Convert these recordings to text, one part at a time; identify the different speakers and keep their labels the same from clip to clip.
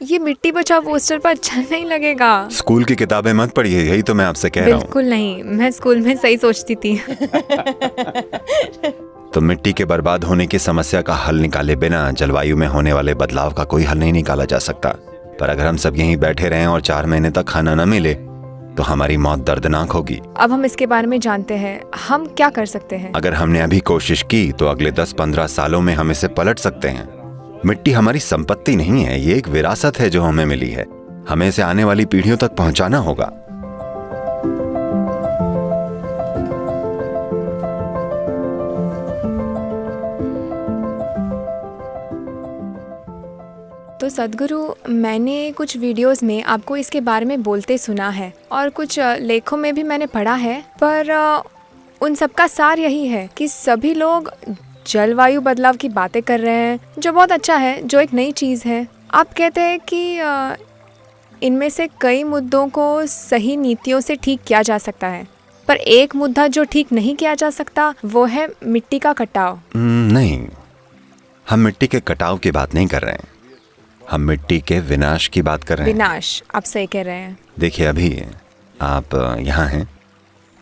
Speaker 1: ये मिट्टी बचाओ पोस्टर पर अच्छा नहीं लगेगा।
Speaker 2: स्कूल की किताबें मत पढ़िए, यही तो मैं आपसे कह रहा हूँ।
Speaker 1: बिल्कुल नहीं, मैं स्कूल में सही सोचती थी।
Speaker 2: तो मिट्टी के बर्बाद होने की समस्या का हल निकाले बिना जलवायु में होने वाले बदलाव का कोई हल नहीं निकाला जा सकता। पर अगर हम सब यहीं बैठे रहें और 4 महीने तक खाना न मिले तो हमारी मौत दर्दनाक होगी।
Speaker 1: अब हम इसके बारे में जानते हैं, हम क्या कर सकते हैं?
Speaker 2: अगर हमने अभी कोशिश की तो अगले 10-15 सालों में हम इसे पलट सकते हैं। मिट्टी हमारी संपत्ति नहीं है, ये एक विरासत है जो हमें मिली है। हमें इसे आने वाली पीढ़ियों तक पहुंचाना होगा।
Speaker 1: तो सद्गुरु, मैंने कुछ वीडियोस में आपको इसके बारे में बोलते सुना है और कुछ लेखों में भी मैंने पढ़ा है, पर उन सबका सार यही है कि सभी लोग जलवायु बदलाव की बातें कर रहे हैं, जो बहुत अच्छा है, जो एक नई चीज़ है। आप कहते हैं कि इनमें से कई मुद्दों को सही नीतियों से ठीक किया जा सकता है, पर एक मुद्दा जो ठीक नहीं किया जा सकता वो है मिट्टी का कटाव।
Speaker 2: नहीं, हम मिट्टी के कटाव की बात नहीं कर रहे हैं, हम मिट्टी के विनाश की बात कर रहे हैं।
Speaker 1: विनाश, आप सही कह रहे हैं।
Speaker 2: देखिए, अभी आप यहाँ हैं,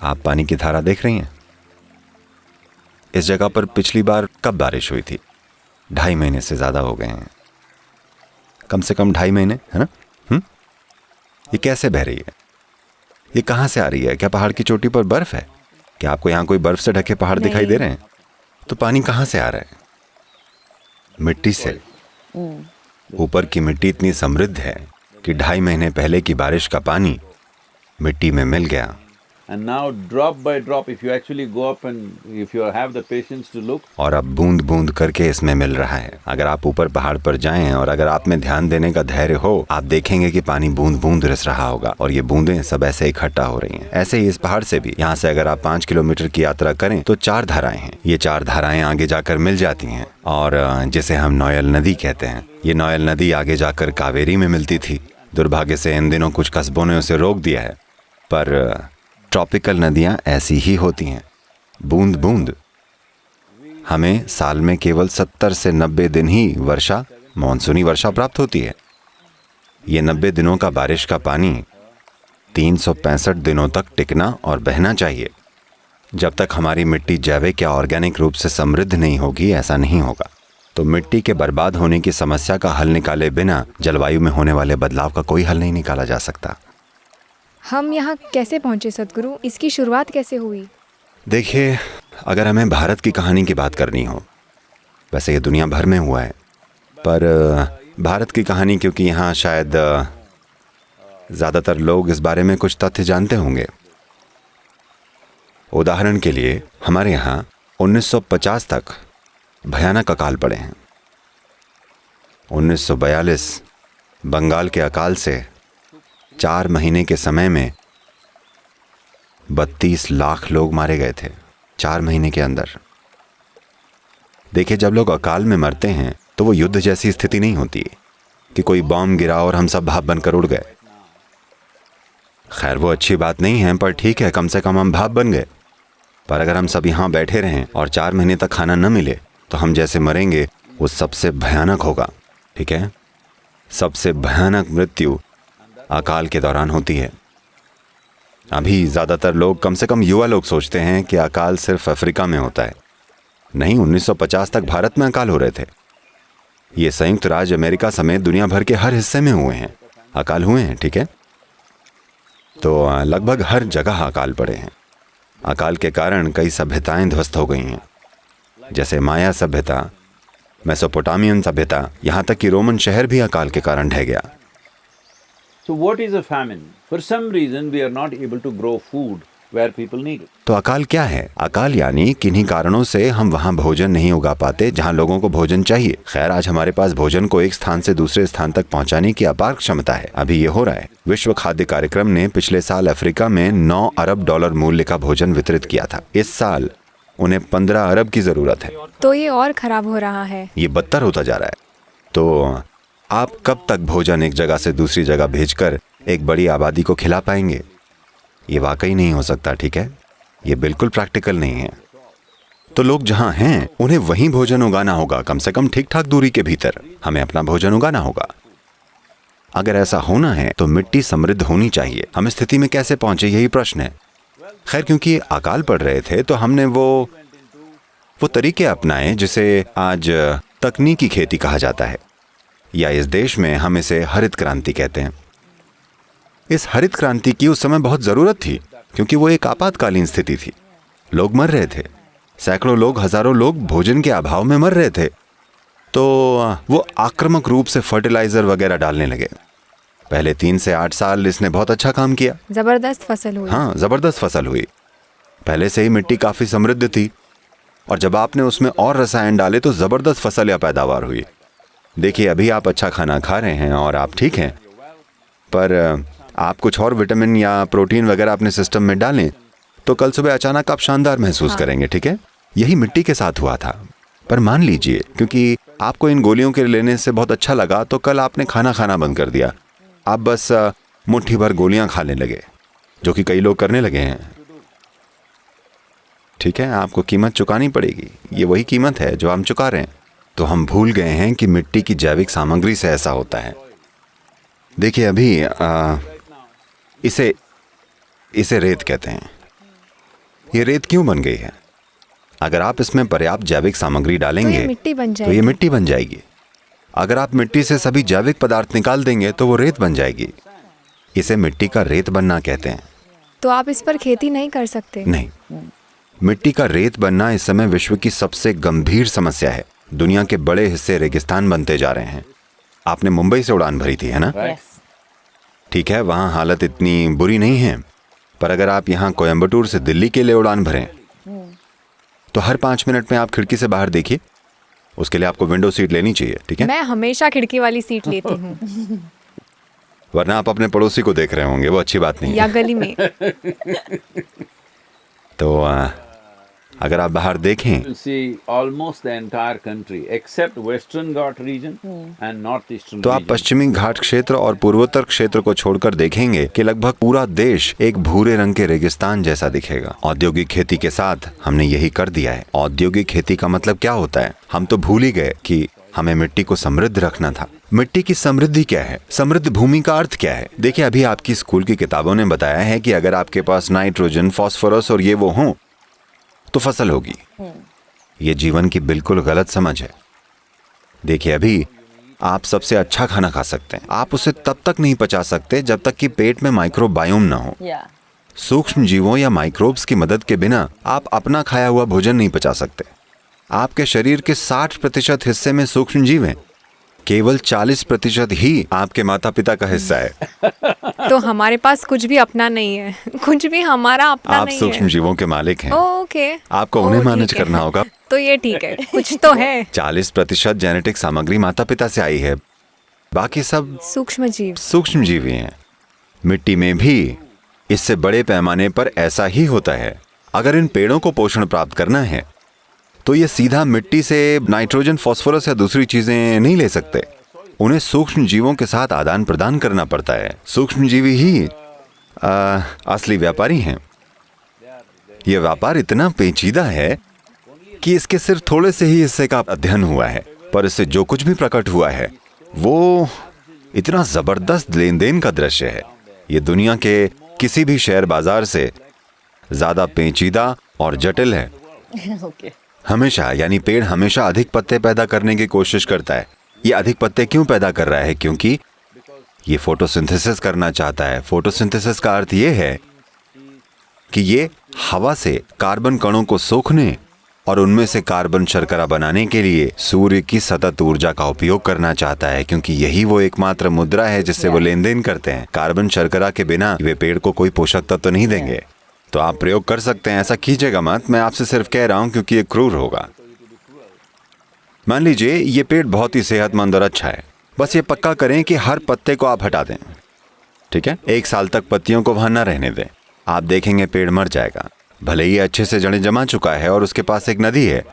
Speaker 2: आप पानी की धारा देख रही हैं। इस जगह पर पिछली बार कब बारिश हुई थी? 2.5 महीने से ज्यादा हो गए हैं, कम से कम 2.5 महीने, है ना? ये कैसे बह रही है? ये कहाँ से आ रही है? क्या पहाड़ की चोटी पर बर्फ है? क्या आपको यहाँ कोई बर्फ से ढके पहाड़ दिखाई दे रहे हैं? तो पानी कहाँ से आ रहा है? मिट्टी से। ऊपर की मिट्टी इतनी समृद्ध है कि 2.5 महीने पहले की बारिश का पानी मिट्टी में मिल गया।
Speaker 3: And now drop by drop, if you actually go up and if you have the patience to look,
Speaker 2: और अब बूंद बूंद करके इसमें मिल रहा है। अगर आप ऊपर पहाड़ पर जाएं और अगर आप में ध्यान देने का धैर्य हो, आप देखेंगे कि पानी बूंद बूंद रिस रहा होगा और ये बूंदें सब ऐसे इकट्ठा हो रही हैं। ऐसे ही इस पहाड़ से भी, यहाँ से अगर आप 5 किलोमीटर की यात्रा करें तो 4 धाराएं हैं। ये 4 धाराएं आगे जाकर मिल जाती हैं और जिसे हम नोयल नदी कहते हैं। ये नोयल नदी आगे जाकर कावेरी में मिलती थी। दुर्भाग्य से इन दिनों कुछ कस्बों ने उसे रोक दिया है, पर ट्रॉपिकल नदियां ऐसी ही होती हैं, बूंद बूंद। हमें साल में केवल 70 से 90 दिन ही वर्षा, मानसूनी वर्षा प्राप्त होती है। ये 90 दिनों का बारिश का पानी 365 दिनों तक टिकना और बहना चाहिए। जब तक हमारी मिट्टी जैविक या ऑर्गेनिक रूप से समृद्ध नहीं होगी, ऐसा नहीं होगा। तो मिट्टी के बर्बाद होने की समस्या का हल निकाले बिना जलवायु में होने वाले बदलाव का कोई हल नहीं निकाला जा सकता।
Speaker 1: हम यहाँ कैसे पहुँचे सद्गुरु? इसकी शुरुआत कैसे हुई? देखिए,
Speaker 2: अगर हमें भारत की कहानी की बात करनी हो, वैसे ये दुनिया भर में हुआ है, पर भारत की कहानी क्योंकि यहाँ शायद ज़्यादातर लोग इस बारे में कुछ तथ्य जानते होंगे। उदाहरण के लिए, हमारे यहाँ 1950 तक भयानक अकाल पड़े हैं। 1942 बंगाल के अकाल से 4 महीने के समय में 32 लाख लोग मारे गए थे, 4 महीने के अंदर। देखिए, जब लोग अकाल में मरते हैं तो वो युद्ध जैसी स्थिति नहीं होती कि कोई बॉम्ब गिरा और हम सब भाप बनकर उड़ गए। खैर, वो अच्छी बात नहीं है, पर ठीक है, कम से कम हम भाप बन गए। पर अगर हम सब यहाँ बैठे रहें और 4 महीने तक खाना न मिले तो हम जैसे मरेंगे वो सबसे भयानक होगा। ठीक है, सबसे भयानक मृत्यु अकाल के दौरान होती है। अभी ज़्यादातर लोग, कम से कम युवा लोग, सोचते हैं कि अकाल सिर्फ अफ्रीका में होता है। नहीं, 1950 तक भारत में अकाल हो रहे थे। ये संयुक्त राज्य अमेरिका समेत दुनिया भर के हर हिस्से में हुए हैं, अकाल हुए हैं। ठीक है, तो लगभग हर जगह अकाल पड़े हैं। अकाल के कारण कई सभ्यताएं ध्वस्त हो गई हैं, जैसे माया सभ्यता, मेसोपोटामियन सभ्यता, यहाँ तक कि रोमन शहर भी अकाल के कारण ढह गया।
Speaker 3: so what is a famine? For some reason we are not able to grow food where people need it.
Speaker 2: तो अकाल क्या है? अकाल यानी किन्हीं कारणों से हम वहाँ भोजन नहीं उगा पाते जहाँ लोगों को भोजन चाहिए। खैर, आज हमारे पास भोजन को एक स्थान से दूसरे स्थान तक पहुँचाने की अपार क्षमता है। अभी ये हो रहा है। विश्व खाद्य कार्यक्रम ने पिछले साल अफ्रीका में $9 अरब मूल्य का भोजन वितरित किया था। इस साल उन्हें 15 अरब की जरूरत है।
Speaker 1: तो ये और खराब हो रहा है,
Speaker 2: ये बदतर होता जा रहा है। तो आप कब तक भोजन एक जगह से दूसरी जगह भेजकर एक बड़ी आबादी को खिला पाएंगे? ये वाकई नहीं हो सकता। ठीक है, ये बिल्कुल प्रैक्टिकल नहीं है। तो लोग जहां हैं उन्हें वहीं भोजन उगाना होगा, कम से कम ठीक ठाक दूरी के भीतर हमें अपना भोजन उगाना होगा। अगर ऐसा होना है तो मिट्टी समृद्ध होनी चाहिए। हम इस स्थिति में कैसे पहुंचे, यही प्रश्न है। खैर, क्योंकि अकाल पड़ रहे थे तो हमने वो तरीके अपनाए जिसे आज तकनीकी खेती कहा जाता है, या इस देश में हम इसे हरित क्रांति कहते हैं। इस हरित क्रांति की उस समय बहुत ज़रूरत थी, क्योंकि वो एक आपातकालीन स्थिति थी। लोग मर रहे थे, सैकड़ों लोग, हजारों लोग भोजन के अभाव में मर रहे थे। तो वो आक्रामक रूप से फर्टिलाइजर वगैरह डालने लगे। पहले 3 से 8 साल इसने बहुत अच्छा काम किया।
Speaker 1: जबरदस्त फसल हुई।
Speaker 2: हाँ, जबरदस्त फसल हुई। पहले से ही मिट्टी काफी समृद्ध थी, और जब आपने उसमें और रसायन डाले तो जबरदस्त फसल या पैदावार हुई। देखिए, अभी आप अच्छा खाना खा रहे हैं और आप ठीक हैं, पर आप कुछ और विटामिन या प्रोटीन वगैरह अपने सिस्टम में डालें तो कल सुबह अचानक आप शानदार महसूस करेंगे। ठीक है, यही मिट्टी के साथ हुआ था। पर मान लीजिए, क्योंकि आपको इन गोलियों के लेने से बहुत अच्छा लगा तो कल आपने खाना खाना बंद कर दिया। आप बस मुट्ठी भर गोलियां खाने लगे, जो कि कई लोग करने लगे हैं। ठीक है, आपको कीमत चुकानी पड़ेगी। ये वही कीमत है जो हम चुका रहे हैं। तो हम भूल गए हैं कि मिट्टी की जैविक सामग्री से ऐसा होता है। देखिए, अभी इसे रेत कहते हैं। ये रेत क्यों बन गई है? अगर आप इसमें पर्याप्त जैविक सामग्री डालेंगे
Speaker 1: तो ये मिट्टी बन
Speaker 2: तो
Speaker 1: जाएगी।
Speaker 2: ये मिट्टी बन जाएगी। अगर आप मिट्टी से सभी जैविक पदार्थ निकाल देंगे तो वो रेत बन जाएगी। इसे मिट्टी का रेत बनना कहते हैं।
Speaker 1: तो आप इस पर खेती नहीं कर सकते?
Speaker 2: नहीं, मिट्टी का रेत बनना इस समय विश्व की सबसे गंभीर समस्या है। दुनिया के बड़े हिस्से रेगिस्तान बनते जा रहे हैं। आपने मुंबई से उड़ान भरी थी, है ना? ठीक है, वहाँ हालत इतनी बुरी नहीं है, पर अगर आप यहाँ कोयम्बटूर से दिल्ली के लिए उड़ान भरें तो हर 5 मिनट में आप खिड़की से बाहर देखिए। उसके लिए आपको विंडो सीट लेनी चाहिए। ठीक है,
Speaker 1: मैं हमेशा खिड़की वाली सीट लेती हूँ।
Speaker 2: वरना आप अपने पड़ोसी को देख रहे होंगे, वो अच्छी बात नहीं
Speaker 1: या
Speaker 2: है।
Speaker 1: गली में।
Speaker 2: तो अगर आप बाहर देखें
Speaker 3: You see almost the entire country except Western Ghat region and Northeastern
Speaker 2: तो आप
Speaker 3: region.
Speaker 2: पश्चिमी घाट क्षेत्र और पूर्वोत्तर क्षेत्र को छोड़कर देखेंगे कि लगभग पूरा देश एक भूरे रंग के रेगिस्तान जैसा दिखेगा। औद्योगिक खेती के साथ हमने यही कर दिया है। औद्योगिक खेती का मतलब क्या होता है? हम तो भूल ही गए कि हमें मिट्टी को समृद्ध रखना था। मिट्टी की समृद्धि क्या है? समृद्ध भूमि का अर्थ क्या है? देखिए, अभी आपकी स्कूल की किताबों ने बताया है कि अगर आपके पास नाइट्रोजन, फास्फोरस और ये वो हों तो फसल होगी। ये जीवन की बिल्कुल गलत समझ है। देखिए, अभी आप सबसे अच्छा खाना खा सकते हैं, आप उसे तब तक नहीं पचा सकते जब तक कि पेट में माइक्रोबायोम ना हो। सूक्ष्म जीवों या माइक्रोब्स की मदद के बिना आप अपना खाया हुआ भोजन नहीं पचा सकते। आपके शरीर के 60% हिस्से में सूक्ष्म जीव हैं, केवल 40% ही आपके माता पिता का हिस्सा है।
Speaker 1: तो हमारे पास कुछ भी अपना नहीं है। कुछ भी हमारा अपना
Speaker 2: आप
Speaker 1: नहीं
Speaker 2: सूक्ष्म
Speaker 1: है।
Speaker 2: जीवों के मालिक हैं।
Speaker 1: ओके,
Speaker 2: आपको उन्हें मैनेज
Speaker 1: ठीक है।
Speaker 2: करना होगा।
Speaker 1: तो ये ठीक है, कुछ तो है।
Speaker 2: 40% जेनेटिक सामग्री माता पिता से आई है, बाकी सब
Speaker 1: सूक्ष्म जीव।
Speaker 2: सूक्ष्म जीवी हैं। मिट्टी में भी इससे बड़े पैमाने पर ऐसा ही होता है। अगर इन पेड़ों को पोषण प्राप्त करना है तो ये सीधा मिट्टी से नाइट्रोजन, फास्फोरस या दूसरी चीजें नहीं ले सकते। उन्हें सूक्ष्म जीवों के साथ आदान प्रदान करना पड़ता है। सूक्ष्म जीवी ही असली व्यापारी हैं। यह व्यापार इतना पेचीदा है कि इसके सिर्फ थोड़े से ही हिस्से का अध्ययन हुआ है, पर इससे जो कुछ भी प्रकट हुआ है वो इतना जबरदस्त लेन देन का दृश्य है। ये दुनिया के किसी भी शेयर बाजार से ज्यादा पेचीदा और जटिल है। हमेशा, यानी पेड़ हमेशा अधिक पत्ते पैदा करने की कोशिश करता है। ये अधिक पत्ते क्यों पैदा कर रहा है? क्योंकि ये फोटोसिंथेसिस करना चाहता है। फोटोसिंथेसिस का अर्थ ये है कि ये हवा से कार्बन कणों को सोखने और उनमें से कार्बन शर्करा बनाने के लिए सूर्य की सतत ऊर्जा का उपयोग करना चाहता है, क्योंकि यही वो एकमात्र मुद्रा है जिससे वो लेन देन करते हैं। कार्बन शर्करा के बिना वे पेड़ को कोई पोषक तत्व तो नहीं देंगे। तो आप प्रयोग कर सकते हैं, ऐसा कीजिएगा मत। मैं आपसे सिर्फ कह रहा हूं क्योंकि ये क्रूर होगा। मान लीजिए ये पेड़ बहुत ही सेहतमंद और अच्छा है, बस ये पक्का करें कि हर पत्ते को आप हटा दें। ठीक है, 1 साल तक पत्तियों को वहां न रहने दें। आप देखेंगे पेड़ मर जाएगा। भले ही अच्छे से जड़ें जमा चुका है और उसके पास एक नदी है,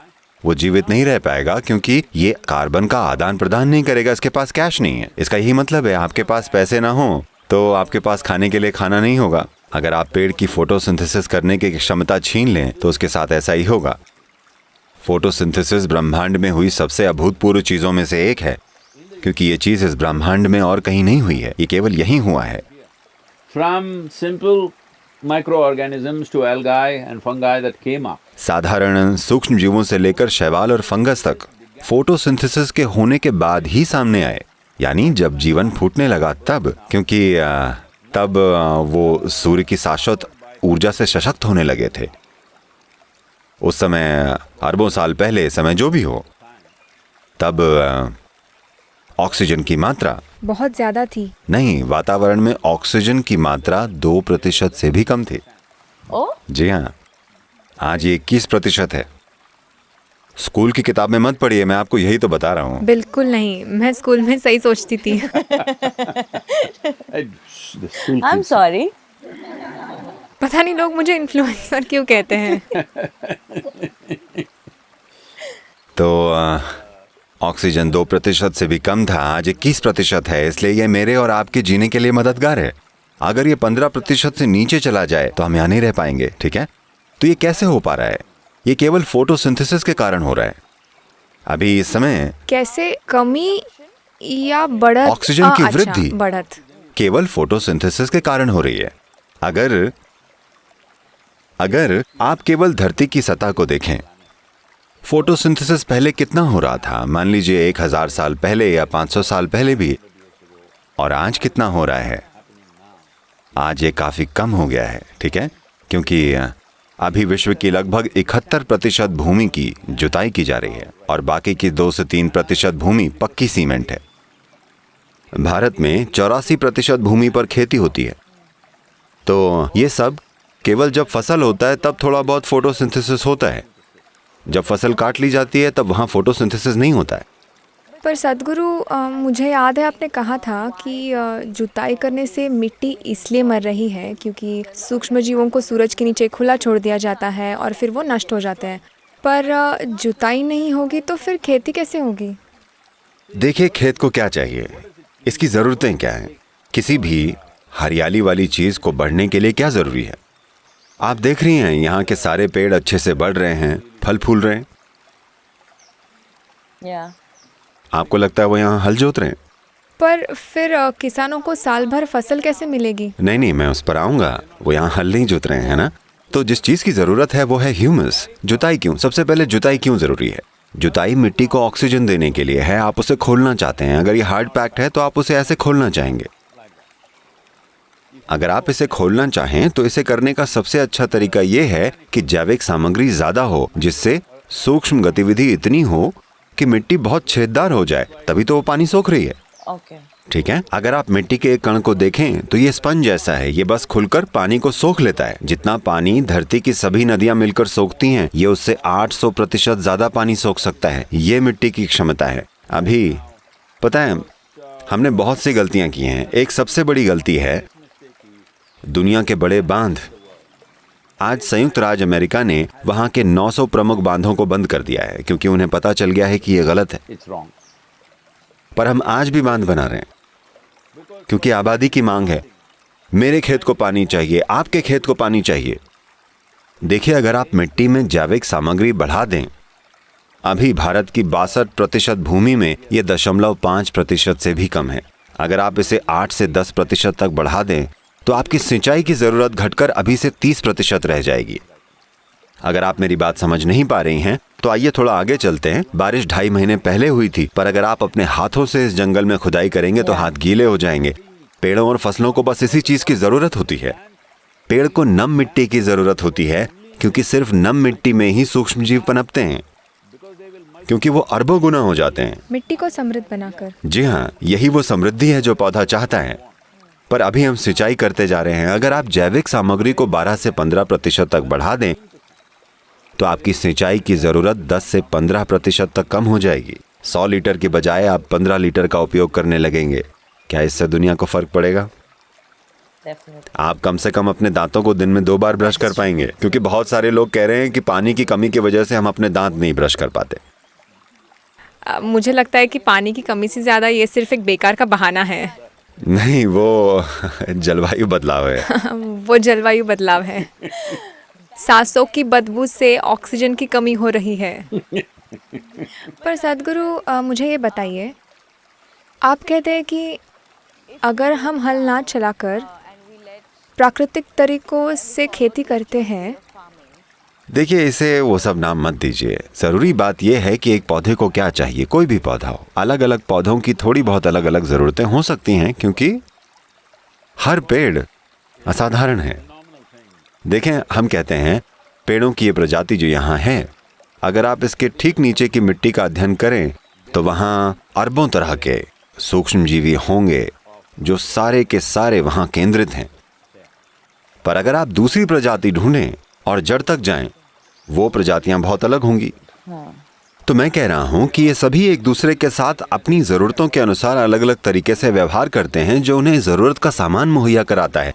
Speaker 2: वो जीवित नहीं रह पाएगा क्योंकि ये कार्बन का आदान प्रदान नहीं करेगा। इसके पास कैश नहीं है। इसका यही मतलब है, आपके पास पैसे ना हो तो आपके पास खाने के लिए खाना नहीं होगा। अगर आप पेड़ की फोटोसिंथेसिस करने की क्षमता छीन लें तो उसके साथ ऐसा ही होगा। फोटोसिंथेसिस ब्रह्मांड में हुई सबसे अभूतपूर्व चीजों में से एक है। क्योंकि ये चीज इस ब्रह्मांड में और कहीं नहीं हुई है, ये केवल यहीं हुआ है।
Speaker 3: From simple microorganisms to algae and fungi that came up.
Speaker 2: साधारण सूक्ष्म जीवों से लेकर शैवाल और फंगस तक फोटोसिंथेसिस के होने के बाद ही सामने आए, यानी जब जीवन फूटने लगा तब, क्योंकि तब वो सूर्य की शाश्वत ऊर्जा से सशक्त होने लगे थे। उस समय अरबों साल पहले, समय जो भी हो, तब ऑक्सीजन की मात्रा
Speaker 1: बहुत ज्यादा थी।
Speaker 2: नहीं, वातावरण में ऑक्सीजन की मात्रा 2% से भी कम थी।
Speaker 4: ओ
Speaker 2: जी हाँ, आज ये 21% है। स्कूल की किताब में मत पढ़िए, मैं आपको यही तो बता रहा हूँ।
Speaker 1: बिल्कुल नहीं, मैं स्कूल में सही सोचती थी।
Speaker 3: The school
Speaker 4: I am
Speaker 3: kids.
Speaker 4: Sorry.
Speaker 1: पता नहीं लोग मुझे इन्फ्लुएंसर क्यों कहते हैं।
Speaker 2: तो ऑक्सीजन 2% से भी कम था, आज 21% है, इसलिए ये मेरे और आपके जीने के लिए मददगार है। अगर ये 15% से नीचे चला जाए तो हम यहाँ नहीं रह पाएंगे, ठीक है? तो ये कैसे हो पा रहा है? ये केवल फोटोसिंथेसिस के कारण हो रहा है। अभी इस समय
Speaker 1: कैसे कमी या बढ़त?
Speaker 2: ऑक्सीजन की
Speaker 1: अच्छा,
Speaker 2: वृद्धि
Speaker 1: बढ़त।
Speaker 2: केवल फोटोसिंथेसिस के कारण हो रही है। अगर आप केवल धरती की सतह को देखें, फोटोसिंथेसिस पहले कितना हो रहा था, मान लीजिए 1000 साल पहले या 500 साल पहले भी, और आज कितना हो रहा है? आज ये काफी कम हो गया है, ठीक है? क्योंकि अभी विश्व की लगभग 71% भूमि की जुताई की जा रही है और बाकी की 2 से 3% भूमि पक्की सीमेंट है। भारत में 84% भूमि पर खेती होती है। तो ये सब केवल जब फसल होता है तब थोड़ा बहुत फोटोसिंथेसिस होता है। जब फसल काट ली जाती है तब वहाँ फोटोसिंथेसिस नहीं होता है।
Speaker 1: पर सदगुरु, मुझे याद है आपने कहा था कि जुताई करने से मिट्टी इसलिए मर रही है क्योंकि सूक्ष्म जीवों को सूरज के नीचे खुला छोड़ दिया जाता है और फिर वो नष्ट हो जाते हैं। पर जुताई नहीं होगी तो फिर खेती कैसे होगी?
Speaker 2: देखिए, खेत को क्या चाहिए, इसकी ज़रूरतें क्या हैं? किसी भी हरियाली वाली चीज़ को बढ़ने के लिए क्या ज़रूरी है? आप देख रही हैं यहाँ के सारे पेड़ अच्छे से बढ़ रहे हैं, फल फूल रहे हैं।
Speaker 4: या
Speaker 2: आपको लगता है वो यहाँ हल जोत रहे हैं?
Speaker 1: पर फिर किसानों को साल भर फसल कैसे मिलेगी?
Speaker 2: नहीं, मैं उस पर आऊँगा। वो यहाँ हल नहीं जोत रहे हैं, है ना? तो जिस चीज़ की ज़रूरत है वो है ह्यूमस। जुताई क्यों? सबसे पहले जुताई क्यों ज़रूरी है? जुताई मिट्टी को ऑक्सीजन देने के लिए है। आप उसे खोलना चाहते हैं। अगर ये हार्ड पैक्ड है तो आप उसे ऐसे खोलना चाहेंगे। अगर आप इसे खोलना चाहें तो इसे करने का सबसे अच्छा तरीका ये है कि जैविक सामग्री ज्यादा हो, जिससे सूक्ष्म गतिविधि इतनी हो कि मिट्टी बहुत छेददार हो जाए, तभी तो वो पानी सोख रही है।
Speaker 4: ओके
Speaker 2: ठीक है? अगर आप मिट्टी के एक कण को देखें तो ये स्पंज जैसा है। ये बस खुलकर पानी को सोख लेता है। जितना पानी धरती की सभी नदियां मिलकर सोखती हैं, ये उससे 800% ज्यादा पानी सोख सकता है। ये मिट्टी की क्षमता है। अभी पता है, हमने बहुत सी गलतियां की हैं। एक सबसे बड़ी गलती है दुनिया के बड़े बांध। आज संयुक्त राज्य अमेरिका ने वहां के 900 प्रमुख बांधों को बंद कर दिया है क्योंकि उन्हें पता चल गया है कि ये गलत है।
Speaker 3: It's wrong.
Speaker 2: पर हम आज भी बांध बना रहे हैं क्योंकि आबादी की मांग है। मेरे खेत को पानी चाहिए, आपके खेत को पानी चाहिए। देखिए, अगर आप मिट्टी में जैविक सामग्री बढ़ा दें, अभी भारत की 62% भूमि में यह 0.5% से भी कम है। अगर आप इसे 8 से 10% तक बढ़ा दें तो आपकी सिंचाई की जरूरत घटकर अभी से 30% रह जाएगी। अगर आप मेरी बात समझ नहीं पा रही हैं तो आइए थोड़ा आगे चलते हैं। बारिश 2.5 महीने पहले हुई थी, पर अगर आप अपने हाथों से इस जंगल में खुदाई करेंगे तो हाथ गीले हो जाएंगे। पेड़ों और फसलों को बस इसी चीज की जरूरत होती है। पेड़ को नम मिट्टी की जरूरत होती है क्योंकि सिर्फ नम मिट्टी में ही सूक्ष्म जीव पनपते हैं, क्योंकि वो अरबों गुना हो जाते हैं।
Speaker 1: मिट्टी को समृद्ध बनाकर।
Speaker 2: जी हाँ, यही वो समृद्धि है जो पौधा चाहता है। पर अभी हम सिंचाई करते जा रहे हैं। अगर आप जैविक सामग्री को 12 से 15% तक बढ़ा दें तो आपकी सिंचाई की जरूरत 10 से 15% तक कम हो जाएगी। 100 लीटर की बजाय आप 15 लीटर का उपयोग करने लगेंगे। क्या इससे दुनिया को फर्क पड़ेगा?
Speaker 4: डेफिनेटली।
Speaker 2: आप कम से कम अपने दांतों को दिन में 2 बार ब्रश कर पाएंगे, क्योंकि बहुत सारे लोग कह रहे हैं कि पानी की कमी की वजह से हम अपने दांत नहीं ब्रश कर पाते।
Speaker 1: मुझे लगता है कि पानी की कमी से ज़्यादा ये सिर्फ एक बेकार का बहाना है।
Speaker 2: नहीं, वो जलवायु बदलाव है।
Speaker 1: वो जलवायु बदलाव है। सांसों की बदबू से ऑक्सीजन की कमी हो रही है। पर सदगुरु, मुझे ये बताइए आप कहते हैं कि अगर हम हल ना चलाकर प्राकृतिक तरीकों से खेती करते हैं,
Speaker 2: देखिए, इसे वो सब नाम मत दीजिए। जरूरी बात यह है कि एक पौधे को क्या चाहिए। कोई भी पौधा हो, अलग अलग पौधों की थोड़ी बहुत अलग अलग जरूरतें हो सकती हैं, क्योंकि हर पेड़ असाधारण है। देखें, हम कहते हैं पेड़ों की ये प्रजाति जो यहाँ है, अगर आप इसके ठीक नीचे की मिट्टी का अध्ययन करें तो वहाँ अरबों तरह के सूक्ष्मजीवी होंगे जो सारे के सारे वहाँ केंद्रित हैं। पर अगर आप दूसरी प्रजाति ढूंढें और जड़ तक जाएं, वो प्रजातियां बहुत अलग होंगी। तो मैं कह रहा हूं कि ये सभी एक दूसरे के साथ अपनी जरूरतों के अनुसार अलग अलग तरीके से व्यवहार करते हैं, जो उन्हें जरूरत का सामान मुहैया कराता है।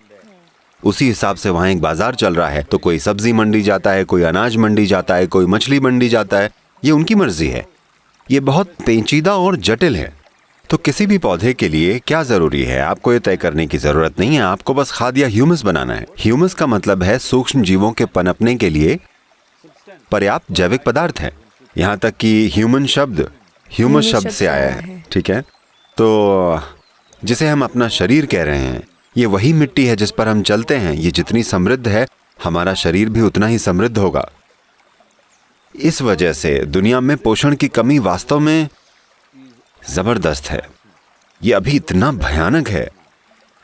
Speaker 2: उसी हिसाब से वहां एक बाजार चल रहा है, तो कोई सब्जी मंडी जाता है, कोई अनाज मंडी जाता है, कोई मछली मंडी जाता है। ये उनकी मर्जी है। ये बहुत पेचीदा और जटिल है। तो किसी भी पौधे के लिए क्या जरूरी है, आपको ये तय करने की जरूरत नहीं है। आपको बस खाद या ह्यूमस बनाना है। ह्यूमस का मतलब है सूक्ष्म जीवों के पनपने के लिए पर्याप्त जैविक पदार्थ है। यहाँ तक कि ह्यूमन शब्द ह्यूमस शब्द से आया है, ठीक है। तो जिसे हम अपना शरीर कह रहे हैं, ये वही मिट्टी है जिस पर हम चलते हैं। ये जितनी समृद्ध है, हमारा शरीर भी उतना ही समृद्ध होगा। इस वजह से दुनिया में पोषण की कमी वास्तव में जबरदस्त है। ये अभी इतना भयानक है।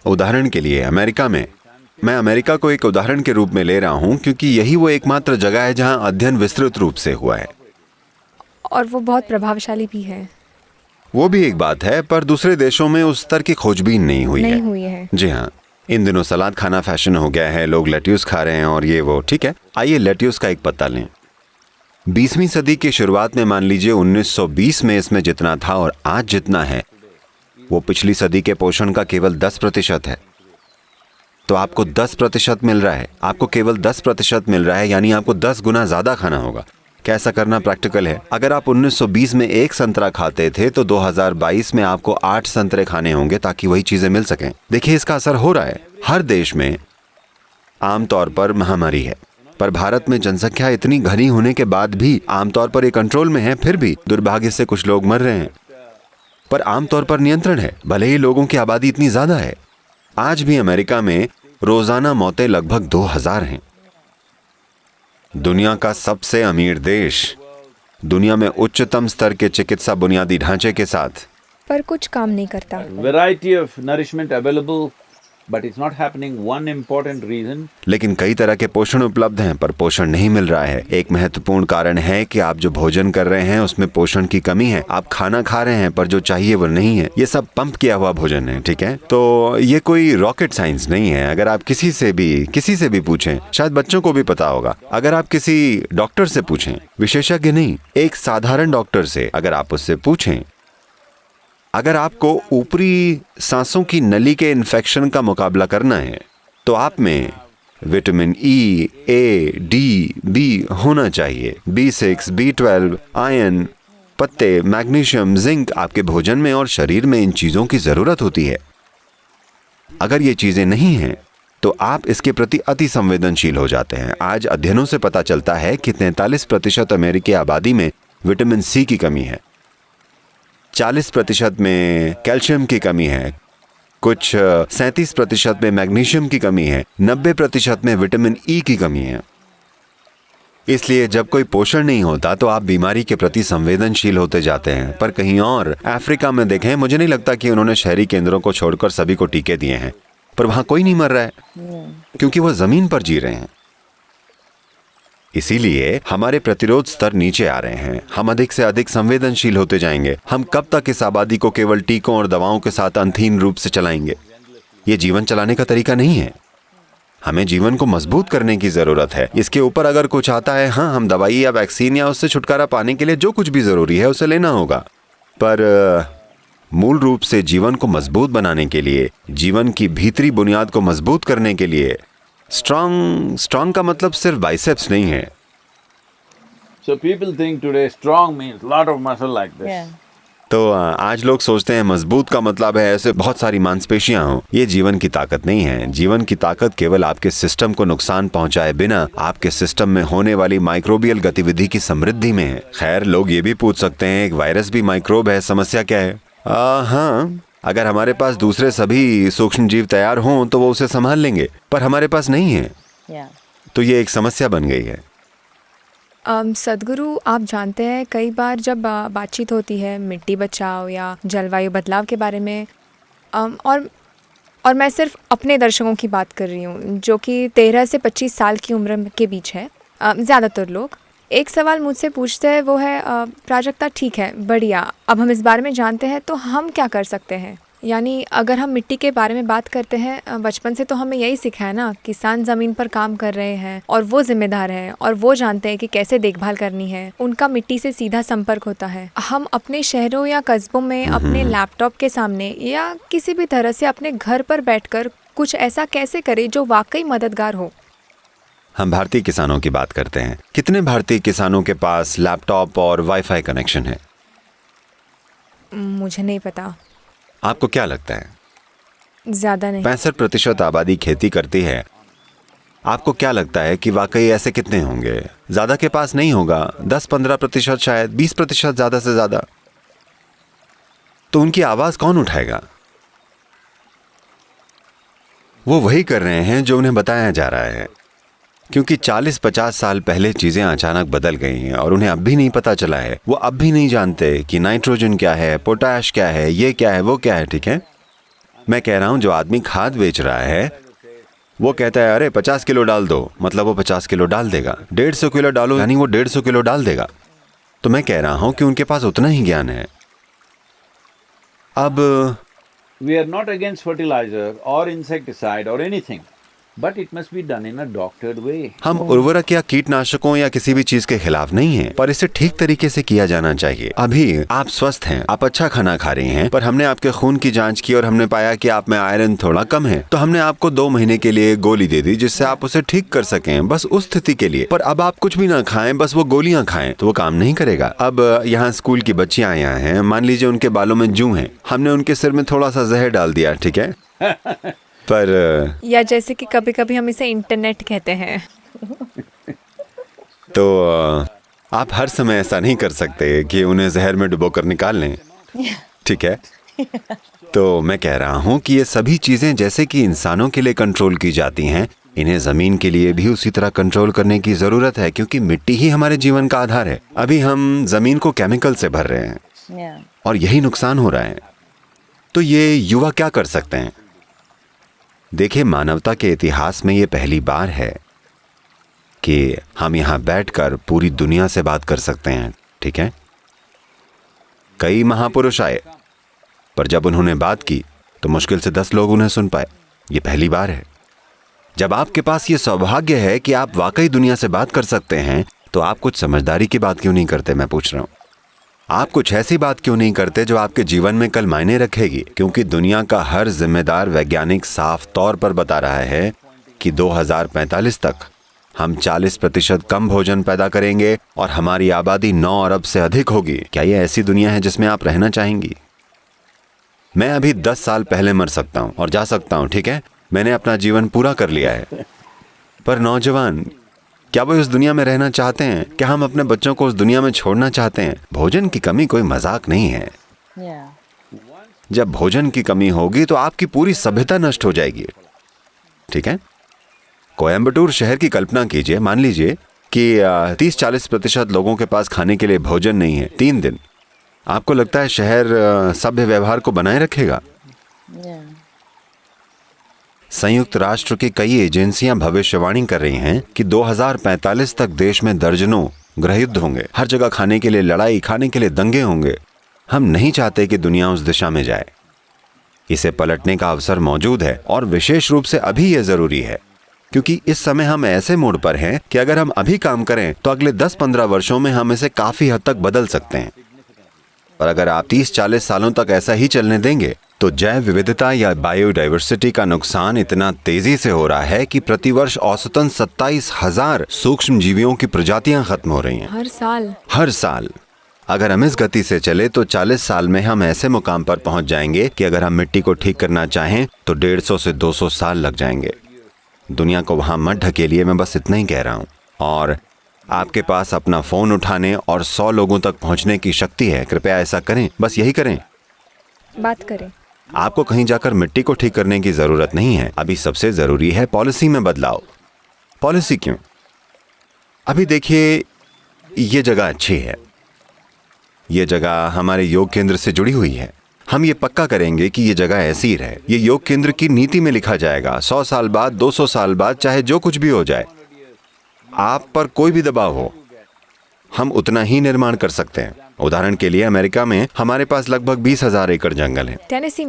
Speaker 2: उदाहरण के लिए अमेरिका में, मैं अमेरिका को एक उदाहरण के रूप में ले रहा हूं, क्योंकि यही वो एकमात्र जगह है जहां अध्ययन विस्तृत रूप से हुआ है,
Speaker 1: और वो बहुत प्रभावशाली भी है।
Speaker 2: वो भी एक बात है, पर दूसरे देशों में उस स्तर की खोजबीन नहीं हुई है। जी हाँ, इन दिनों सलाद खाना फैशन हो गया है, लोग लेट्यूस खा रहे हैं और ये वो, ठीक है। आइए लेट्यूस का एक पत्ता लें। 20वीं सदी की शुरुआत में मान लीजिए 1920 में इसमें जितना था और आज जितना है, वो पिछली सदी के पोषण का केवल 10% है। तो आपको 10% मिल रहा है, आपको केवल 10% मिल रहा है, यानी आपको 10 गुना ज्यादा खाना होगा। कैसा करना प्रैक्टिकल है? अगर आप 1920 में 1 संतरा खाते थे तो 2022 में आपको 8 संतरे खाने होंगे ताकि वही चीजें मिल सकें। देखिए, इसका असर हो रहा है। हर देश में आमतौर पर महामारी है, पर भारत में जनसंख्या इतनी घनी होने के बाद भी आमतौर पर ये कंट्रोल में है। फिर भी दुर्भाग्य से कुछ लोग मर रहे हैं, पर आमतौर पर नियंत्रण है, भले ही लोगों की आबादी इतनी ज्यादा है। आज भी अमेरिका में रोजाना मौतें लगभग 2000 हैं। दुनिया का सबसे अमीर देश, दुनिया में उच्चतम स्तर के चिकित्सा बुनियादी ढांचे के साथ,
Speaker 1: पर कुछ काम नहीं करता।
Speaker 3: Variety of nourishment available, but it's not happening. One important reason.
Speaker 2: लेकिन कई तरह के पोषण उपलब्ध हैं, पर पोषण नहीं मिल रहा है। एक महत्वपूर्ण कारण है कि आप जो भोजन कर रहे हैं उसमें पोषण की कमी है। आप खाना खा रहे हैं पर जो चाहिए वो नहीं है। ये सब पंप किया हुआ भोजन है, ठीक है। तो ये कोई रॉकेट साइंस नहीं है। अगर आप किसी से भी पूछें, शायद बच्चों को भी पता होगा। अगर आप किसी डॉक्टर से पूछें, विशेषज्ञ नहीं, एक साधारण डॉक्टर से अगर आप उससे पूछें, अगर आपको ऊपरी सांसों की नली के इन्फेक्शन का मुकाबला करना है तो आप में विटामिन ई, ए, डी, बी होना चाहिए। B6, B12, आयरन, पत्ते, मैग्नीशियम, जिंक आपके भोजन में और शरीर में इन चीजों की जरूरत होती है। अगर ये चीजें नहीं हैं तो आप इसके प्रति अति संवेदनशील हो जाते हैं। आज अध्ययनों से पता चलता है कि 43% अमेरिकी आबादी में विटामिन सी की कमी है, 40% में कैल्शियम की कमी है, कुछ 37% में मैग्नीशियम की कमी है, 90% में विटामिन ई की कमी है। इसलिए जब कोई पोषण नहीं होता तो आप बीमारी के प्रति संवेदनशील होते जाते हैं। पर कहीं और अफ्रीका में देखें, मुझे नहीं लगता कि उन्होंने शहरी केंद्रों को छोड़कर सभी को टीके दिए हैं, पर वहां कोई नहीं मर रहा है क्योंकि वह जमीन पर जी रहे हैं। इसीलिए हमारे प्रतिरोध स्तर नीचे आ रहे हैं। हम अधिक से अधिक संवेदनशील होते जाएंगे। हम कब तक इस आबादी को केवल टीकों और दवाओं के साथ अंतहीन रूप से चलाएंगे? ये जीवन चलाने का तरीका नहीं है। हमें जीवन को मजबूत करने की जरूरत है। इसके ऊपर अगर कुछ आता है, हाँ, हम दवाई या वैक्सीन या उससे छुटकारा पाने के लिए जो कुछ भी जरूरी है उसे लेना होगा, पर मूल रूप से जीवन को मजबूत बनाने के लिए, जीवन की भीतरी बुनियाद को मजबूत करने के लिए, स्ट्रॉन्ग का मतलब सिर्फ बाइसेप्स नहीं है।
Speaker 3: So people think today strong means lot of muscle like this.
Speaker 4: Yeah.
Speaker 2: तो आज लोग सोचते हैं मजबूत का मतलब है ऐसे बहुत सारी मांसपेशियां हों। ये जीवन की ताकत नहीं है। जीवन की ताकत केवल आपके सिस्टम को नुकसान पहुंचाए बिना आपके सिस्टम में होने वाली माइक्रोबियल गतिविधि की समृद्धि में है। खैर, लोग ये भी पूछ सकते हैं, एक वायरस भी माइक्रोब है, समस्या क्या है? हाँ, अगर हमारे पास दूसरे सभी सूक्ष्म जीव तैयार हों तो वो उसे संभाल लेंगे, पर हमारे पास नहीं है,
Speaker 4: Yeah.
Speaker 2: तो ये एक समस्या बन गई है।
Speaker 1: सद्गुरु, आप जानते हैं कई बार जब बातचीत होती है मिट्टी बचाओ या जलवायु बदलाव के बारे में, और मैं सिर्फ अपने दर्शकों की बात कर रही हूँ जो कि 13 से 25 साल की उम्र के बीच है, ज़्यादातर लोग एक सवाल मुझसे पूछते हैं, वो है प्राजक्ता ठीक है, बढ़िया, अब हम इस बारे में जानते हैं तो हम क्या कर सकते हैं। यानी अगर हम मिट्टी के बारे में बात करते हैं, बचपन से तो हमें यही सीखा है ना, किसान ज़मीन पर काम कर रहे हैं और वो जिम्मेदार है और वो जानते हैं कि कैसे देखभाल करनी है, उनका मिट्टी से सीधा संपर्क होता है। हम अपने शहरों या कस्बों में अपने लैपटॉप के सामने या किसी भी तरह से अपने घर पर बैठकर कुछ ऐसा कैसे करें जो वाकई मददगार हो।
Speaker 2: हम भारतीय किसानों की बात करते हैं। कितने भारतीय किसानों के पास लैपटॉप और वाईफाई कनेक्शन है?
Speaker 1: मुझे नहीं पता।
Speaker 2: आपको क्या लगता है?
Speaker 1: ज़्यादा नहीं।
Speaker 2: 65% आबादी खेती करती है। आपको क्या लगता है कि वाकई ऐसे कितने होंगे? ज्यादा के पास नहीं होगा, 10-15%, शायद 20%, ज्यादा से ज्यादा। तो उनकी आवाज कौन उठाएगा? वो वही कर रहे हैं जो उन्हें बताया जा रहा है, क्योंकि 40-50 साल पहले चीजें अचानक बदल गई हैं और उन्हें अब भी नहीं पता चला है। वो अब भी नहीं जानते कि नाइट्रोजन क्या है, पोटाश क्या है, ये क्या है, वो क्या है। ठीक है, मैं कह रहा हूं जो आदमी खाद बेच रहा है वो कहता है अरे 50 किलो डाल दो, मतलब वो 50 किलो डाल देगा। 150 किलो डालो, यानी वो 150 किलो डाल देगा। तो मैं कह रहा हूं कि उनके पास उतना ही ज्ञान है। अब
Speaker 3: We are not against fertilizer or insecticide or anything, but it must be done in a doctored way.
Speaker 2: हम उर्वरक या कीटनाशकों या किसी भी चीज के खिलाफ नहीं हैं, पर इसे ठीक तरीके से किया जाना चाहिए। अभी आप स्वस्थ हैं, आप अच्छा खाना खा रही हैं, पर हमने आपके खून की जांच की और हमने पाया कि आप में आयरन थोड़ा कम है, तो हमने आपको 2 महीने के लिए गोली दे दी जिससे आप उसे ठीक कर सकें, बस उस स्थिति के लिए। पर अब आप कुछ भी ना खाएं, बस वो गोलियां खाएं, तो वो काम नहीं करेगा। अब यहाँ स्कूल की बच्चियां यहाँ हैं, मान लीजिए उनके बालों में जूं है, हमने उनके सिर में थोड़ा सा जहर डाल दिया, ठीक है, पर
Speaker 1: या जैसे कि कभी कभी हम इसे इंटरनेट कहते हैं।
Speaker 2: तो आप हर समय ऐसा नहीं कर सकते कि उन्हें जहर में डुबोकर निकाल लें, ठीक है। तो मैं कह रहा हूं कि ये सभी चीजें जैसे कि इंसानों के लिए कंट्रोल की जाती हैं, इन्हें जमीन के लिए भी उसी तरह कंट्रोल करने की जरूरत है, क्योंकि मिट्टी ही हमारे जीवन का आधार है। अभी हम जमीन को केमिकल से भर रहे हैं
Speaker 4: Yeah.
Speaker 2: और यही नुकसान हो रहा है। तो ये युवा क्या कर सकते हैं? देखिए, मानवता के इतिहास में ये पहली बार है कि हम यहाँ बैठकर पूरी दुनिया से बात कर सकते हैं, ठीक है। कई महापुरुष आए, पर जब उन्होंने बात की तो मुश्किल से 10 लोग उन्हें सुन पाए। ये पहली बार है। जब आपके पास ये सौभाग्य है कि आप वाकई दुनिया से बात कर सकते हैं, तो आप कुछ समझदारी की बात क्यों नहीं करते? मैं पूछ रहा हूँ, आप कुछ ऐसी बात क्यों नहीं करते जो आपके जीवन में कल मायने रखेगी? क्योंकि दुनिया का हर जिम्मेदार वैज्ञानिक साफ तौर पर बता रहा है कि 2045 तक हम 40% कम भोजन पैदा करेंगे और हमारी आबादी 9 अरब से अधिक होगी। क्या ये ऐसी दुनिया है जिसमें आप रहना चाहेंगी? मैं अभी 10 साल पहले मर सकता हूँ और जा सकता हूँ, ठीक है, मैंने अपना जीवन पूरा कर लिया है। पर नौजवान, क्या वो इस दुनिया में रहना चाहते हैं? क्या हम अपने बच्चों को उस दुनिया में छोड़ना चाहते हैं? भोजन की कमी कोई मजाक नहीं है।
Speaker 4: Yeah.
Speaker 2: जब भोजन की कमी होगी तो आपकी पूरी सभ्यता नष्ट हो जाएगी, ठीक है। कोयम्बटूर शहर की कल्पना कीजिए, मान लीजिए कि 30-40% लोगों के पास खाने के लिए भोजन नहीं है 3 दिन। आपको लगता है शहर सभ्य व्यवहार को बनाए रखेगा?
Speaker 4: Yeah.
Speaker 2: संयुक्त राष्ट्र की कई एजेंसियां भविष्यवाणी कर रही हैं कि 2045 तक देश में दर्जनों गृहयुद्ध होंगे, हर जगह खाने के लिए लड़ाई, खाने के लिए दंगे होंगे। हम नहीं चाहते कि दुनिया उस दिशा में जाए। इसे पलटने का अवसर मौजूद है और विशेष रूप से अभी यह जरूरी है, क्योंकि इस समय हम ऐसे मोड़ पर हैं कि अगर हम अभी काम करें तो अगले 10-15 वर्षों में हम इसे काफी हद तक बदल सकते हैं। और अगर आप 30-40 सालों तक ऐसा ही चलने देंगे तो जैव विविधता या बायोडाइवर्सिटी का नुकसान इतना तेजी से हो रहा है कि प्रतिवर्ष औसतन 27,000 सूक्ष्म जीवियों की प्रजातियां खत्म हो रही हैं हर साल। अगर हम इस गति से चले तो 40 साल में हम ऐसे मुकाम पर पहुंच जाएंगे कि अगर हम मिट्टी को ठीक करना चाहें तो 150 से 200 साल लग जाएंगे। दुनिया को वहां मत ढकेलिए, मैं बस इतना ही कह रहा हूं। और आपके पास अपना फोन उठाने और 100 लोगों तक पहुंचने की शक्ति है, कृपया ऐसा करें, बस यही करें।
Speaker 1: बात करें।
Speaker 2: आपको कहीं जाकर मिट्टी को ठीक करने की जरूरत नहीं है। अभी सबसे जरूरी है पॉलिसी में बदलाव। पॉलिसी क्यों? अभी देखिए, ये जगह अच्छी है, ये जगह हमारे योग केंद्र से जुड़ी हुई है। हम ये पक्का करेंगे कि ये जगह ऐसी ही रहे। ये योग केंद्र की नीति में लिखा जाएगा। 100 साल बाद, 200 साल बाद, चाहे जो कुछ भी हो जाए, आप पर कोई भी दबाव हो, हम उतना ही निर्माण कर सकते हैं। उदाहरण के लिए अमेरिका में हमारे पास लगभग 20,000 एकड़ जंगल है। टेनेसी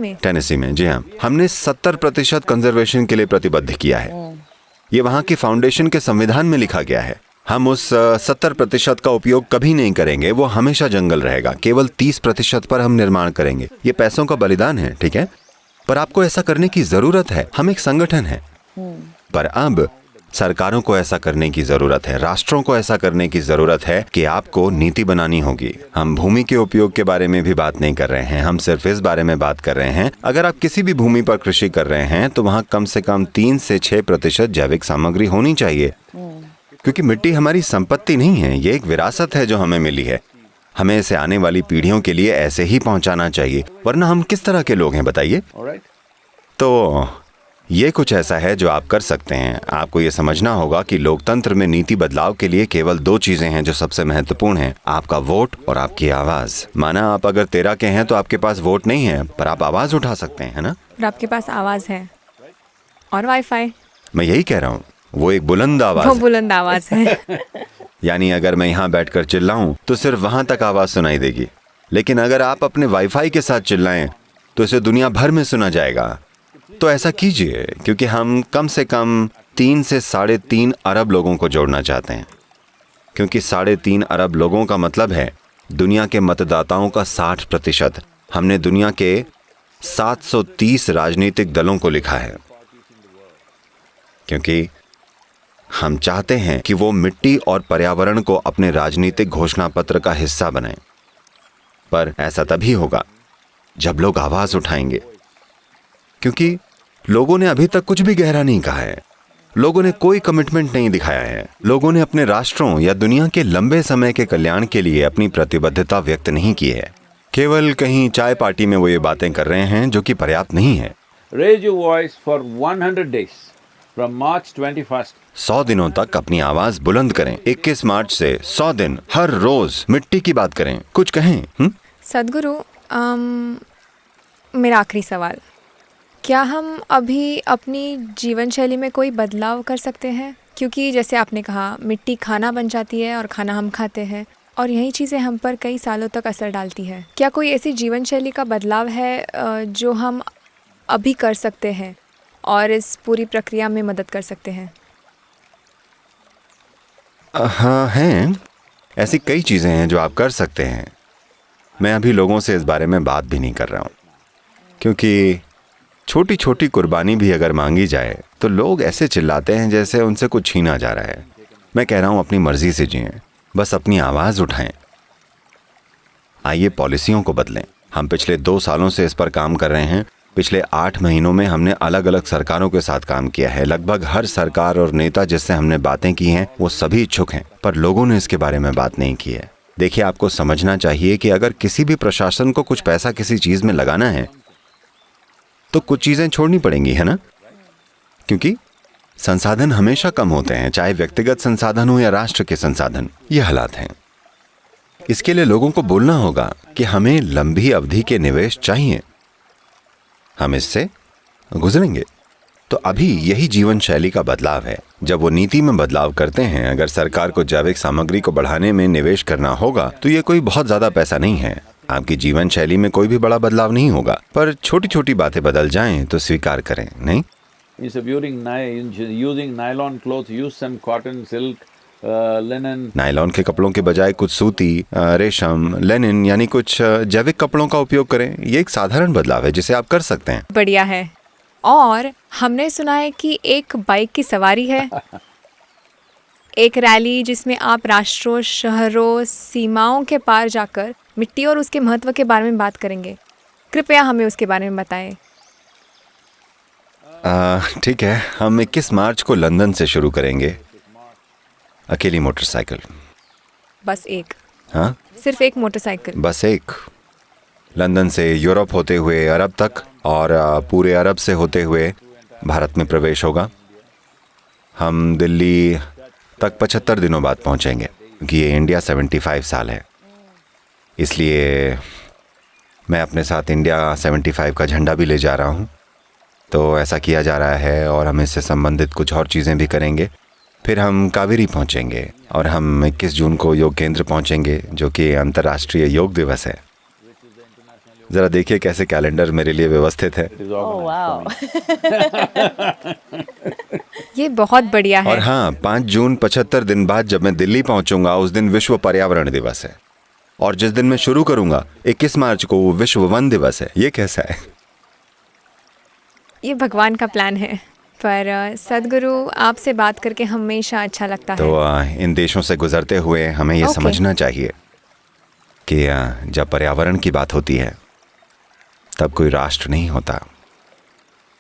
Speaker 2: में, जी हाँ। हमने 70% कंजर्वेशन के लिए प्रतिबद्ध किया है। ये वहाँ की फाउंडेशन के संविधान में लिखा गया है। हम उस 70% का उपयोग कभी नहीं करेंगे, वो हमेशा जंगल रहेगा। केवल 30% पर हम निर्माण करेंगे। ये पैसों का बलिदान है, ठीक है, पर आपको ऐसा करने की जरूरत है। हम एक संगठन है, पर अब सरकारों को ऐसा करने की जरूरत है, राष्ट्रों को ऐसा करने की जरूरत है कि आपको नीति बनानी होगी। हम भूमि के उपयोग के बारे में भी बात नहीं कर रहे हैं, हम सिर्फ इस बारे में बात कर रहे हैं, अगर आप किसी भी भूमि पर कृषि कर रहे हैं तो वहाँ कम से कम 3 से 6% जैविक सामग्री होनी चाहिए। क्योंकि मिट्टी हमारी संपत्ति नहीं है, ये एक विरासत है जो हमें मिली है। हमें इसे आने वाली पीढ़ियों के लिए ऐसे ही पहुंचाना चाहिए, वरना हम किस तरह के लोग हैं बताइए। तो ये कुछ ऐसा है जो आप कर सकते हैं। आपको ये समझना होगा कि लोकतंत्र में नीति बदलाव के लिए केवल 2 चीजें हैं जो सबसे महत्वपूर्ण हैं, आपका वोट और आपकी आवाज। माना आप अगर 13 के हैं तो आपके पास वोट नहीं है, पर आप आवाज उठा सकते हैं, है ना?
Speaker 1: और आपके पास आवाज है और वाईफाई।
Speaker 2: मैं यही कह रहा हूँ, वो एक बुलंद आवाज
Speaker 1: वो
Speaker 2: है।
Speaker 1: बुलंद आवाज है।
Speaker 2: यानी अगर मैं यहाँ बैठकर चिल्लाऊं तो सिर्फ वहां तक आवाज सुनाई देगी, लेकिन अगर आप अपने वाईफाई के साथ चिल्लाएं तो इसे दुनिया भर में सुना जाएगा। तो ऐसा कीजिए, क्योंकि हम कम से कम 3 से 3.5 अरब लोगों को जोड़ना चाहते हैं। क्योंकि 3.5 अरब लोगों का मतलब है दुनिया के मतदाताओं का 60%। हमने दुनिया के 730 राजनीतिक दलों को लिखा है, क्योंकि हम चाहते हैं कि वो मिट्टी और पर्यावरण को अपने राजनीतिक घोषणा पत्र का हिस्सा बनाएं। पर ऐसा तभी होगा जब लोग आवाज उठाएंगे, क्योंकि लोगों ने अभी तक कुछ भी गहरा नहीं कहा है। लोगों ने कोई कमिटमेंट नहीं दिखाया है। लोगों ने अपने राष्ट्रों या दुनिया के लंबे समय के कल्याण के लिए अपनी प्रतिबद्धता व्यक्त नहीं की है। केवल कहीं चाय पार्टी में वो ये बातें कर रहे हैं जो कि पर्याप्त नहीं है।
Speaker 3: Raise your voice for 100 days from March 21st.
Speaker 2: 100 दिनों तक अपनी आवाज बुलंद करें। 21 मार्च से 100 दिन हर रोज मिट्टी की बात करें, कुछ कहें।
Speaker 1: सदगुरु, मेरा आखिरी सवाल, क्या हम अभी अपनी जीवन शैली में कोई बदलाव कर सकते हैं? क्योंकि जैसे आपने कहा, मिट्टी खाना बन जाती है और खाना हम खाते हैं, और यही चीज़ें हम पर कई सालों तक असर डालती है। क्या कोई ऐसी जीवन शैली का बदलाव है जो हम अभी कर सकते हैं और इस पूरी प्रक्रिया में मदद कर सकते हैं?
Speaker 2: हाँ, हैं। ऐसी कई चीज़ें हैं जो आप कर सकते हैं। मैं अभी लोगों से इस बारे में बात भी नहीं कर रहा हूँ, क्योंकि छोटी छोटी कुर्बानी भी अगर मांगी जाए तो लोग ऐसे चिल्लाते हैं जैसे उनसे कुछ छीना जा रहा है। मैं कह रहा हूँ अपनी मर्जी से जिएं, बस अपनी आवाज़ उठाएं। आइए पॉलिसियों को बदलें। हम पिछले 2 सालों से इस पर काम कर रहे हैं। पिछले 8 महीनों में हमने अलग अलग सरकारों के साथ काम किया है। लगभग हर सरकार और नेता जिससे हमने बातें की हैं वो सभी इच्छुक हैं, पर लोगों ने इसके बारे में बात नहीं की है। देखिए, आपको समझना चाहिए कि अगर किसी भी प्रशासन को कुछ पैसा किसी चीज़ में लगाना है तो कुछ चीज़ें छोड़नी पड़ेंगी, है ना? क्योंकि संसाधन हमेशा कम होते हैं, चाहे व्यक्तिगत संसाधन हो या राष्ट्र के संसाधन। ये हालात हैं। इसके लिए लोगों को बोलना होगा कि हमें लंबी अवधि के निवेश चाहिए, हम इससे गुजरेंगे। तो अभी यही जीवन शैली का बदलाव है। जब वो नीति में बदलाव करते हैं, अगर सरकार को जैविक सामग्री को बढ़ाने में निवेश करना होगा तो ये कोई बहुत ज्यादा पैसा नहीं है। आपकी जीवन शैली में कोई भी बड़ा बदलाव नहीं होगा, पर छोटी छोटी बातें बदल जाएं तो स्वीकार करें, नहीं?
Speaker 3: Instead of using nylon clothes, use some cotton, silk, linen.
Speaker 2: Nylon के कपड़ों के बजाय कुछ सूती, रेशम, लेनिन यानी कुछ जैविक कपड़ों का उपयोग करें। ये एक साधारण बदलाव है जिसे आप कर सकते हैं।
Speaker 1: बढ़िया है। और हमने सुना है कि एक बाइक की सवारी है, एक रैली जिसमें आप राष्ट्रों, शहरों, सीमाओं के पार जाकर मिट्टी और उसके महत्व के बारे में बात करेंगे। कृपया हमें उसके बारे में बताएं।
Speaker 2: ठीक है, हम 21 मार्च को लंदन से शुरू करेंगे। अकेली मोटरसाइकिल।
Speaker 1: बस एक?
Speaker 2: हाँ,
Speaker 1: सिर्फ एक मोटरसाइकिल?
Speaker 2: बस एक। लंदन से यूरोप होते हुए अरब तक और पूरे अरब से होते हुए भारत में प्रवेश होगा। हम दिल्ली तक 75 दिनों बाद पहुंचेंगे, क्योंकि ये इंडिया 75 साल है, इसलिए मैं अपने साथ इंडिया 75 का झंडा भी ले जा रहा हूँ। तो ऐसा किया जा रहा है और हम इससे संबंधित कुछ और चीज़ें भी करेंगे। फिर हम कावेरी पहुँचेंगे और हम 21 जून को योग केंद्र पहुँचेंगे, जो कि अंतर्राष्ट्रीय योग दिवस है। ज़रा देखिए कैसे कैलेंडर मेरे लिए व्यवस्थित है।
Speaker 3: It is
Speaker 4: Oh, wow.
Speaker 3: organized for me.
Speaker 1: ये बहुत बढ़िया
Speaker 2: और
Speaker 1: है।
Speaker 2: हाँ, 5 जून 75 दिन बाद जब मैं दिल्ली पहुँचूंगा, उस दिन विश्व पर्यावरण दिवस है। और जिस दिन मैं शुरू करूंगा 21 मार्च को, वो विश्व वन दिवस है। ये कैसा है?
Speaker 1: ये भगवान का प्लान है। पर सदगुरु, आपसे बात करके हमेशा अच्छा लगता
Speaker 2: तो
Speaker 1: है।
Speaker 2: इन देशों से गुजरते हुए हमें ये
Speaker 1: ओके।
Speaker 2: समझना चाहिए कि जब पर्यावरण की बात होती है तब कोई राष्ट्र नहीं होता।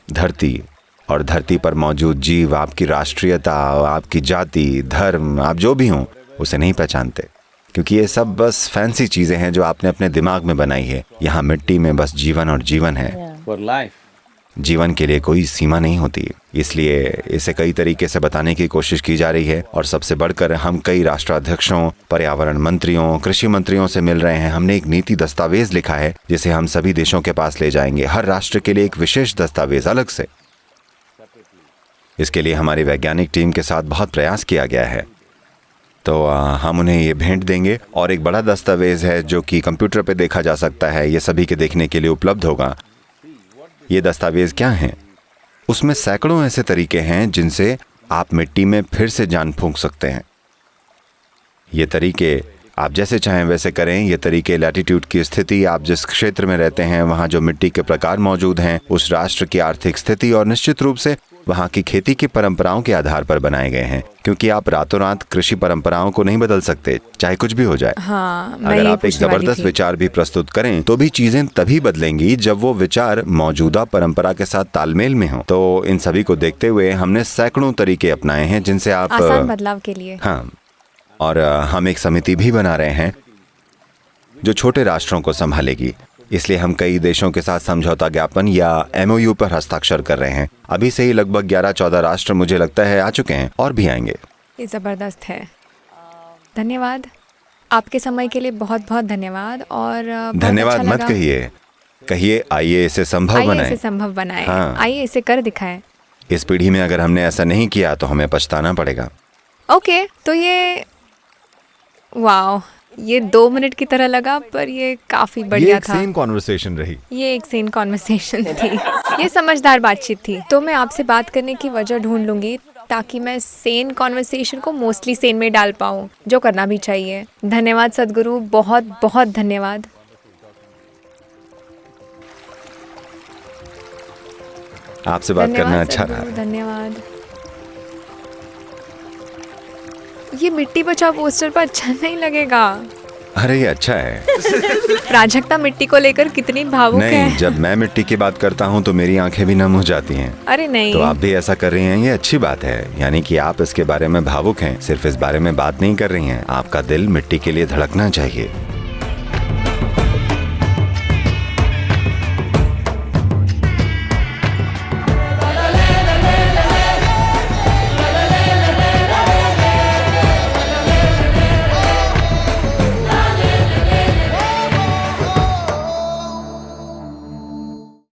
Speaker 2: धरती और धरती पर मौजूद जीव आपकी राष्ट्रीयता, आपकी जाति, धर्म, आप जो भी हों, उसे नहीं पहचानते, क्योंकि ये सब बस फैंसी चीज़ें हैं जो आपने अपने दिमाग में बनाई है। यहाँ मिट्टी में बस जीवन और जीवन है।
Speaker 4: Yeah.
Speaker 3: For life.
Speaker 2: जीवन के लिए कोई सीमा नहीं होती, इसलिए इसे कई तरीके से बताने की कोशिश की जा रही है। और सबसे बढ़कर हम कई राष्ट्राध्यक्षों, पर्यावरण मंत्रियों, कृषि मंत्रियों से मिल रहे हैं। हमने एक नीति दस्तावेज लिखा है जिसे हम सभी देशों के पास ले जाएंगे, हर राष्ट्र के लिए एक विशेष दस्तावेज अलग से। इसके लिए हमारी वैज्ञानिक टीम के साथ बहुत प्रयास किया गया है। तो हम उन्हें ये भेंट देंगे। और एक बड़ा दस्तावेज है जो कि कंप्यूटर पे देखा जा सकता है, ये सभी के देखने के लिए उपलब्ध होगा। ये दस्तावेज क्या है? उसमें सैकड़ों ऐसे तरीके हैं जिनसे आप मिट्टी में फिर से जान फूंक सकते हैं। ये तरीके आप जैसे चाहें वैसे करें। ये तरीके लैटिट्यूड की स्थिति, आप जिस क्षेत्र में रहते हैं वहाँ जो मिट्टी के प्रकार मौजूद हैं, उस राष्ट्र की आर्थिक स्थिति और निश्चित रूप से वहाँ की खेती की परंपराओं के आधार पर बनाए गए हैं। क्योंकि आप रातों रात कृषि परंपराओं को नहीं बदल सकते, चाहे कुछ भी हो जाए।
Speaker 1: हाँ, मैं
Speaker 2: अगर
Speaker 1: ये
Speaker 2: आप एक
Speaker 1: पूछने वाली
Speaker 2: जबरदस्त
Speaker 1: थी।
Speaker 2: विचार भी प्रस्तुत करें तो भी चीजें तभी बदलेंगी जब वो विचार मौजूदा परंपरा के साथ तालमेल में हो। तो इन सभी को देखते हुए हमने सैकड़ों तरीके अपनाए हैं जिनसे आप
Speaker 1: आसान बदलाव के लिए।
Speaker 2: हाँ, और हम एक समिति भी बना रहे हैं जो छोटे राष्ट्रों को संभालेगी। इसलिए हम कई देशों के साथ समझौता ज्ञापन या MOU पर हस्ताक्षर कर रहे हैं। अभी से ही लगभग 11-14 राष्ट्र मुझे लगता है आ चुके हैं और भी आएंगे।
Speaker 1: ये ज़बरदस्त है। धन्यवाद, आपके समय के लिए बहुत बहुत धन्यवाद। और बहुत
Speaker 2: धन्यवाद
Speaker 1: अच्छा
Speaker 2: मत
Speaker 1: लगा।
Speaker 2: कहिए आइए इसे संभव
Speaker 1: आइए
Speaker 2: बनाएं।
Speaker 1: इसे संभव बनाएं।
Speaker 2: हाँ।
Speaker 1: आइए इसे कर दिखाएं।
Speaker 2: इस पीढ़ी में अगर हमने ऐसा नहीं किया तो हमें पछताना पड़ेगा।
Speaker 1: ओके, तो ये वाओ, ये 2 मिनट की तरह लगा, पर ये काफ़ी
Speaker 5: ये
Speaker 1: बढ़िया
Speaker 5: एक
Speaker 1: था।
Speaker 5: सेम कॉन्वर्सेशन रही।
Speaker 1: ये एक सेन कॉन्वर्सेशन थी। ये समझदार बातचीत थी। तो मैं आपसे बात करने की वजह ढूंढ लूंगी ताकि मैं सेन कॉन्वर्सेशन को मोस्टली सेन में डाल पाऊँ, जो करना भी चाहिए। धन्यवाद सदगुरु, बहुत बहुत धन्यवाद।
Speaker 2: आपसे बात करना
Speaker 1: धन्यवाद
Speaker 2: अच्छा रहा।
Speaker 1: सदगुरु, धन्यवाद। ये मिट्टी बचाओ पोस्टर पर अच्छा नहीं लगेगा।
Speaker 2: अरे ये अच्छा है।
Speaker 1: प्राजक्ता मिट्टी को लेकर कितनी भावुक
Speaker 2: नहीं,
Speaker 1: है।
Speaker 2: जब मैं मिट्टी की बात करता हूँ तो मेरी आंखें भी नम हो जाती हैं।
Speaker 1: अरे नहीं,
Speaker 2: तो आप भी ऐसा कर रही हैं, ये अच्छी बात है। यानी कि आप इसके बारे में भावुक हैं, सिर्फ इस बारे में बात नहीं कर रही हैं। आपका दिल मिट्टी के लिए धड़कना चाहिए।